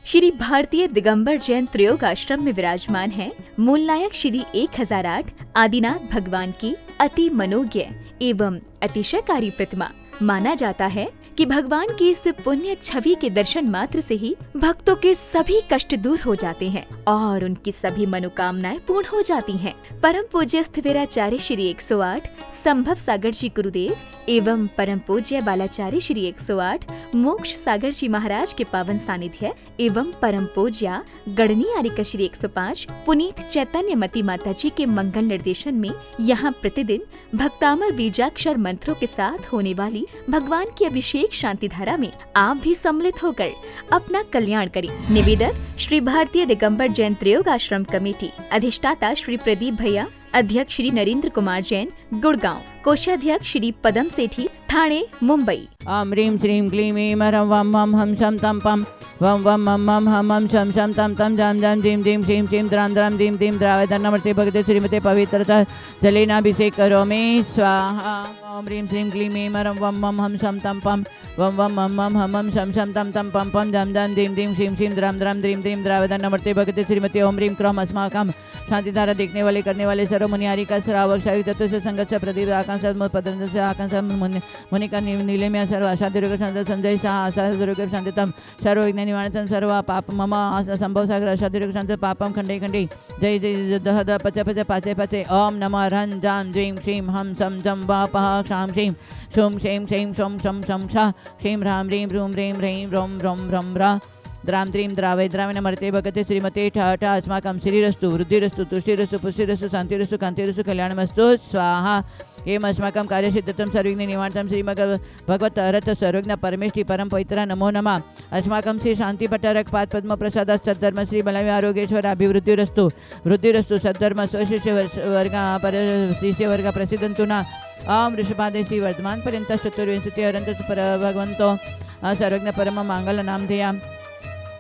श्री भारतीय दिगंबर जैन त्रयोग आश्रम में विराजमान है मूलनायक श्री 1008 आदिनाथ भगवान की अति मनोज्ञ एवं अतिशयकारी प्रतिमा। माना जाता है कि भगवान की इस पुण्य छवि के दर्शन मात्र से ही भक्तों के सभी कष्ट दूर हो जाते हैं और उनकी सभी मनोकामनाएं पूर्ण हो जाती हैं। परम पूज्य स्थिविराचार्य श्री 108 संभव सागर जी गुरुदेव एवं परम पूज्य बालाचार्य श्री 108 मोक्ष सागर जी महाराज के पावन सानिध्य एवं परम पूज्य गणनी आर्यका श्री 105 पुनीत चैतन्य मती माता जी के मंगल निर्देशन में यहाँ प्रतिदिन भक्तामर बीजाक्षर मंत्रों के साथ होने वाली भगवान की अभिषेक शांति धारा में आप भी सम्मिलित होकर अपना कल्याण करें। निवेदक श्री भारतीय दिगंबर जैन त्रयोग आश्रम कमेटी, अधिष्ठाता श्री प्रदीप भैया, अध्यक्ष श्री नरेंद्र कुमार जैन गुड़गांव, कोषाध्यक्ष श्री पदम सेठी ठाणे मुंबई। ओम ह्रीं श्रीं क्लीं ऐं ह्रं वं मं हम शं तं पं वं वं मं मं हम हम शं शं तं तं जां जां दीं दीं श्रीं श्रीं द्रां द्रां दीं दीं द्रावय नमस्ते भगवते श्रीमते पवित्रता जलेनाभिषेक करोमि स्वाहा। ओम ह्रीं श्रीं क्लीं ऐं ह्रं वं मं हम शं तं पं वं वं मं मं हम हम शं शं तं तं पं पं जां जां दीं दीं श्रीं श्रीं द्रां द्रां दीं दीं द्रावय नमस्ते भगवते श्रीमते। ओम ह्रीं क्रम अस्माकं शांतिधारा देखने वाले करने वाले सर्व मुनियारी का श्रावक शायी तत्व से संगत से प्रदीप आकांक्षा पदम से आकांक्षा मुनि का नीले में सर्व आशा दुर्ग शांत संजय शाह आशा दुर्ग शांततम सर्व विघ्न निवारण सर्व पाप मम संभव सागर आशा दुर्ग शांत पापम खंडे खंडे जय जय दह द पच पच पाचे पाचे। ओम नमः रं जां ज्रीं श्रीं हम सम जम वापः क्षां श्रीं शूं शैं शैं शं शं शं षा श्रीं ह्रां ह्रीं ह्रूं ह्रीं ह्रीं ह्रों ह्रों ह्रं ह्रा द्रां द्रीं द्रावय द्रावय नमर्ते भगते श्रीमते ठ अस्माकं श्रीरस्तु वृद्धिरस्तु तुष्टिरस्तु पुष्टिरस्तु शांतिरस्तु कांतिरस्तु कल्याणमस्तु स्वाहा। एम अस्माकं कार्यसिद्धतं सर्वविघ्न निवारणं श्री भगवत रथ सर्वज्ञ परमेष्टि परम पवित्र नमो नमः। अस्माकं श्री शांति पट्टरक पाद पद्म प्रसाद सद्धर्म श्री बलवी आरोग्येश्वर अभिवृद्धिरस्तु वृद्धिरस्तु सद्धर्म स्वशिष्य वर्ग पर शिष्य वर्ग प्रसिद्धंतुना ओम ऋषभादे श्री वर्धमान पर्यंत चतुर्विंशति अनंत भगवंतो सर्वज्ञ परम मंगल नामधेया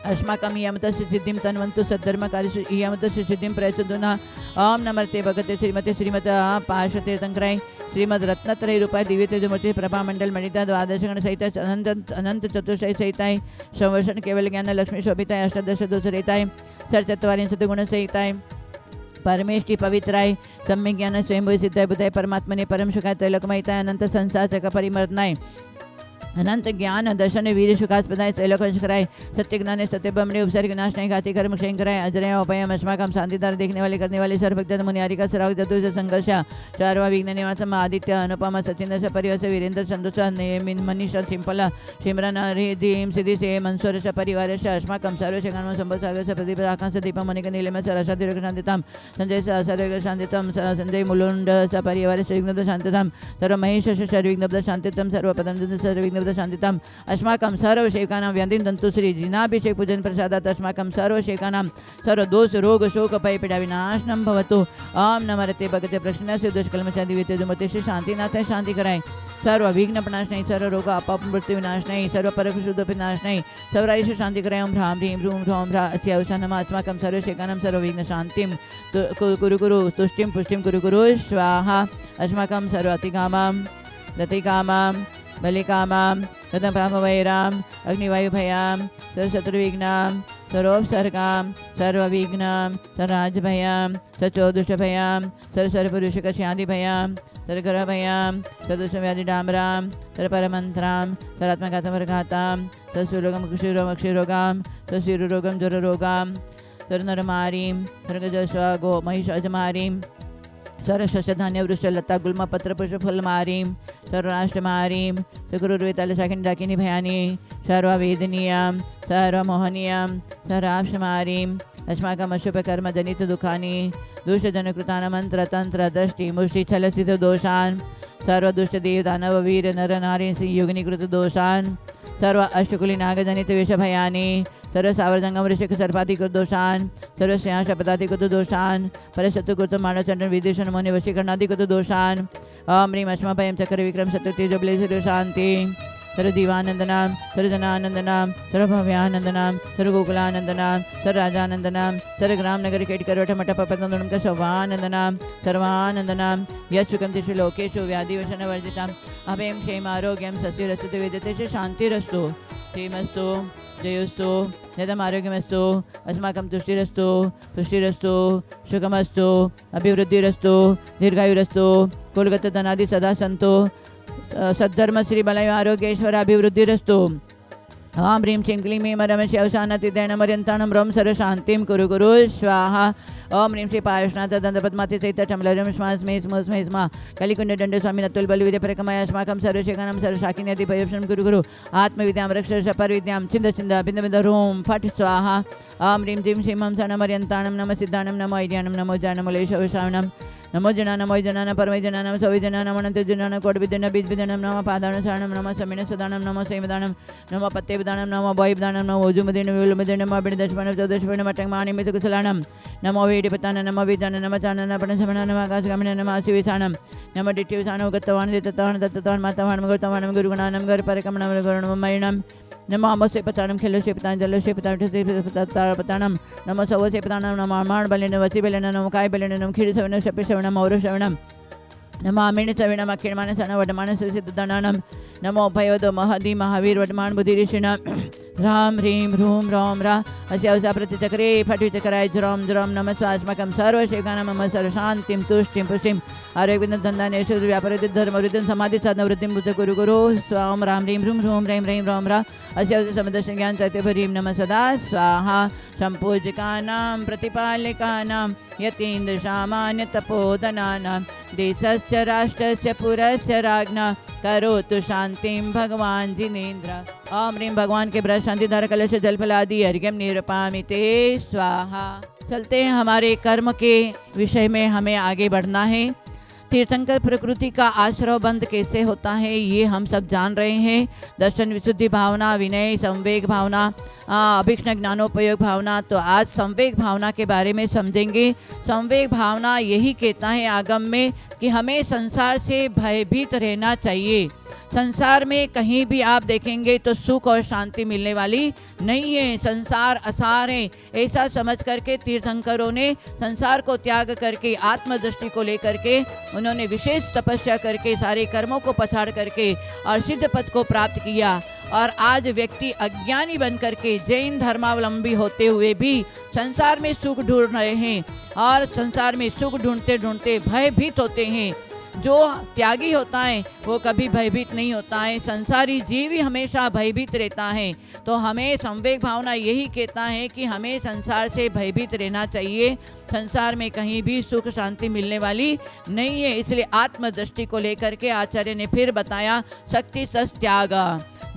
अस्माकं यमतस्य सिद्धिं तन्वन्तु सद्धर्म कार्य यमतस्य सिद्धिं प्रयच्छतुना। ओम नमस्ते भगवते श्रीमते श्रीमत पाशते संक्राय श्रीमद रत्नत्रय रूपाय दिव्य तेजमूर्ति प्रभा मंडल मणिता द्वादश गण सहित अनंत अनंत चतुर्शय सहिताय संवर्षण केवल ज्ञान लक्ष्मी शोभिताय अष्टादश दोष रहिताय षट्चत्वारिंशत् गुण सहिताय परमेष्टि पवित्राय सम्यक ज्ञान स्वयंभू सिद्धाय बुद्धाय परमात्मने परम सुखाय त्रैलोकमयिताय अनंत संसार चक्र परिमर्दनाय अनंत ज्ञान दर्शन वीर सुखास्पदाय त्रैलोकशंकराय सत्य ज्ञाने सत्य ब्रह्मणे उपसर्ग नाश नहीं घाती कर्म क्षयंकराय अजरय अभयम अस्माकं शांतिधार देखने वाले करने वाले सर्वभक्त मुनियारी का सराव चतुर्थ संघर्ष चारवा विघ्न निवासम आदित्य अनुपम सचिंद्र परिवार वीरेंद्र संतोष मनीष सिंपल सिमरन हरिधीम सिद्धि से मंसूर परिवार अस्माकं सर्वशंकरम संभव सागर प्रदीप आकांक्ष दीपम मणिक नीलम सरसादिक शांतितम संजय सरसादिक शांतितम संजय मुलुंड सपरिवार विघ्न शांतितम सर्व महेश सर्विघ्न शांतितम सर्व पदम सर्विघ्न शांतितम अस्माकं सर्व शेकानां व्यंदिन तंतु श्री जिनाभिषेक पूजन प्रसादात् अस्माकं सर्व शेकानां सर्व दोष रोग शोक भय पीड़ा विनाशनं भवतु। ओम नमस्ते भगते प्रश्न से दुष्कलमशा दिव्य तेजोमते श्री शांतिनाथ शांति कराए सर्व विघ्न प्रनाश नहीं सर्व रोग अपाप मृत्यु विनाश नहीं सर्व परक शुद्ध विनाश नहीं सर्वरायश शांति कराए। ओम ह्रां ह्रीं ह्रूं ह्रौं ह्रा अत्यावसा नमः अस्माकं सर्व शेकानां सर्व विघ्न शांतिं कुरु कुरु तुष्टिं पुष्टिं कुरु कुरु स्वाहा। अस्माकं सर्व अतिकामां दतिकामां बलिकामां तदपामवैरां अग्निवायुभयां सर्वशत्रुविघ्नां सर्वोपसर्गां सर्वविघ्नां सर्वराजभयां सर्वचोदुषभयां सर्वपुरुषकस्यादिभयां सर्वग्रहभयां सर्वदुष्टव्याधिडाम्बरां सर्वपरमन्त्रां सर्वात्मघातमर्घातां सर्वसुरोगं क्षुरोगां सर्वशिरोरोगं ज्वररोगां सर्वनरमारीं सर्वगजस्व महिषाजमारीं सर्वशस्यधान्य वृक्ष लता गुल्म पत्र पुष्प फलमारीं सर्वराष्ट्रमारीं सगुरुर्वेतालशाखिनी डाकिनी भयानी सर्ववेदनीयां सर्वमोहनीयां सर्वाप्शमारीं अस्माकम् अशुभकर्म जनित दुःखानि दुष्टजनकृतान् मंत्र तंत्र दृष्टि मुष्टि छलसित दोषान् सर्वदुष्ट देव दानव वीर नर नारी योगिनीकृत दोषान् सर्व अष्टकुली नागजनित विषभयानि सर्व सावर्जंगम ऋषिक सर्पाधिकृत दोषान् सर्व श्रेयांशपदाधिकृत दोषान् परशत्रुकृत मानचंडन विदेशन मोनि वशीकरणाधिकृत दोषान् ओम ह्रीं अश्माभयं चक्र विक्रम शत्रु तेजो बले शांति सर्वजीवानंदनाम सर्वजनानंदनाम सर्वभव्यानंदनाम सर्वगोकुलानंदनाम सर्वराजानंदनाम सर्वग्राम नगर केटकरोट मठपपतंदुम सर्वानंदनाम सर्वानंदनाम यशुकम तिषु लोकेषु व्याधिवशन वर्जितम अभयं क्षेमारोग्यं सस्यरस्तु विद्यते शांतिरस्तु क्षेमस्तु जयोस्तु यदम आरोग्यमस्तु अस्माकं तुष्टिरस्तु पुष्टिरस्तु सुखमस्तु अभिवृद्धिरस्तु दीर्घायुरस्तु कुलगत धनादि सदा सन्तु सद्धर्म श्री बलय आरोग्येश्वर अभिवृद्धिरस्तु हाँ ह्रीं श्रीं क्लीं ऐं रमेश अवसानतिदैनमर्यन्ताणं रोम सर्व शांतिं कुरु कुरु स्वाहा ओम ह्रीं श्री पायुष्णाथ दंतपद्माति सहित चमलरम स्मे स्मे स्मा कलिकुंड दंड स्वामी नतुल बल विद्या प्रकमय अस्माकं सर्वशेखरं सर्वशाकिन्यति भयोपशं गुरु गुरु आत्मविद्यां रक्ष पर विद्यां छिंद छिंद बिंद बिंद रोम फट स्वाहा ओम ह्रीं श्रीं श्रीं सनमर्यन्ताणं नम सिद्धाणं नमो ऐद्यानं नमो जानमलेशवशावनं नमो जनान परमै जनान सवै जनान अनंत जनान कोट विद्यन बीज विदनम नम पादान शरणम नम समिन सदानम नम सैवदानम नम पत्ते विदानम नम वैवदानम नम ओजुमदिन विलुमदिन नम बिन दशमन चौदशमन मटंग मानि मित कुशलानम नमो वेडिपतान नम विदान नम चानन अपन समन नम आकाशगमन नम आशिविसानम नम दिट्टिविसानो गतवान दितवान दत्तवान मातावान गुरुतवान गुरुगुणानम गर परकमनम गुरुणम मयणम नमो अमोसे पतानम खेलो से पतान जलो से पतानम नमो सवो से पतानम नमो अमाण बलेन वसी बलेन नमो काय बलेन नमो खीर सवण शपे सवणम और सवणम नमो अमीण सवणम अखिरमान सन वडमान सुसिद्ध दनानम नमो भयोदो महदी महावीर वडमान बुद्धि ऋषिणम राम ह्रीं ह्रूम रोम रा अस्यावसा प्रतिचक्रे फटिचक्राय ज्रोम ज्रोम नमः स्वास्मकं सर्वशेखानं मम सर्वशान्तिं तुष्टिं पुष्टिं आरोग्यं धन्दान यशो व्यापार धर्म वृद्धिं समाधि साधन वृद्धिं बुद्ध गुरु गुरु स्वाम राम ह्रीं ह्रूम ह्रूम ह्रीं ह्रीं रोम रा अस्यावसा समदर्शन ज्ञान सत्यभरीं नमः सदा स्वाहा सम्पूजकानां प्रतिपालकानां यतीन्द्र सामान्य तपोधनानां देशस्य राष्ट्रस्य पुरस्य राज्ञा करोतु शांतिं भगवान जिनेन्द्र ओम ह्रीं भगवान के ब्रश शांति धारा कलश जलफलादि अर्घ्यम निरपामिते स्वाहा। चलते हैं हमारे कर्म के विषय में हमें आगे बढ़ना है। तीर्थंकर प्रकृति का आश्रव बंध कैसे होता है ये हम सब जान रहे हैं। दर्शन विशुद्धि भावना विनय संवेग भावना अभिक्षण ज्ञानोपयोग भावना। तो आज संवेग भावना के बारे में समझेंगे। संवेग भावना यही कहता है आगम में कि हमें संसार से भयभीत रहना चाहिए। संसार में कहीं भी आप देखेंगे तो सुख और शांति मिलने वाली नहीं है। संसार असार है ऐसा समझ करके तीर्थंकरों ने संसार को त्याग करके आत्मदृष्टि को लेकर के उन्होंने विशेष तपस्या करके सारे कर्मों को पछाड़ करके और सिद्ध पद को प्राप्त किया। और आज व्यक्ति अज्ञानी बन करके जैन धर्मावलंबी होते हुए भी संसार में सुख ढूंढ रहे हैं और संसार में सुख ढूंढते ढूंढते भयभीत होते हैं। जो त्यागी होता है वो कभी भयभीत नहीं होता है। संसारी जीव ही हमेशा भयभीत रहता है। तो हमें संवेग भावना यही कहता है कि हमें संसार से भयभीत रहना चाहिए। संसार में कहीं भी सुख शांति मिलने वाली नहीं है। इसलिए आत्मदृष्टि को लेकर के आचार्य ने फिर बताया शक्ति सस त्याग।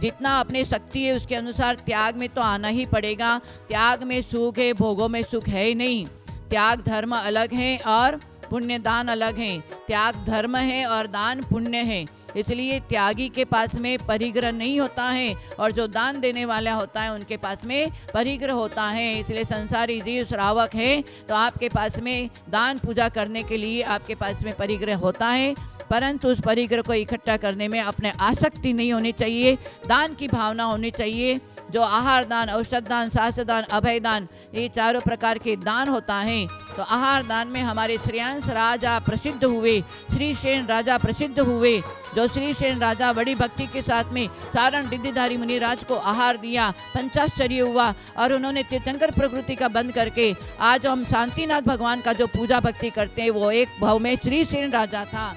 जितना अपने शक्ति है उसके अनुसार त्याग में तो आना ही पड़ेगा। त्याग में सुख है, भोगों में सुख है ही नहीं। त्याग धर्म अलग है और पुण्य दान अलग है। त्याग धर्म है और दान पुण्य है। इसलिए त्यागी के पास में परिग्रह नहीं होता है और जो दान देने वाला होता है उनके पास में परिग्रह होता है। इसलिए संसारी जीव श्रावक है तो आपके पास में दान पूजा करने के लिए आपके पास में परिग्रह होता है, परंतु उस परिग्रह को इकट्ठा करने में अपने आसक्ति नहीं होनी चाहिए। दान की भावना होनी चाहिए। जो आहार दान, औषध दान, शास्त्र दान, अभय दान, ये चारों प्रकार के दान होता है। तो आहार दान में हमारे श्रेयांश राजा प्रसिद्ध हुए, श्री सेन राजा प्रसिद्ध हुए। जो श्री सेन राजा बड़ी भक्ति के साथ में सारण रिद्धिधारी मुनिराज को आहार दिया, पंचाश्चर्य हुआ और उन्होंने तीर्थंकर प्रकृति का बंद करके आज हम शांतिनाथ भगवान का जो पूजा भक्ति करते हैं वो एक भाव में श्री सेन राजा था।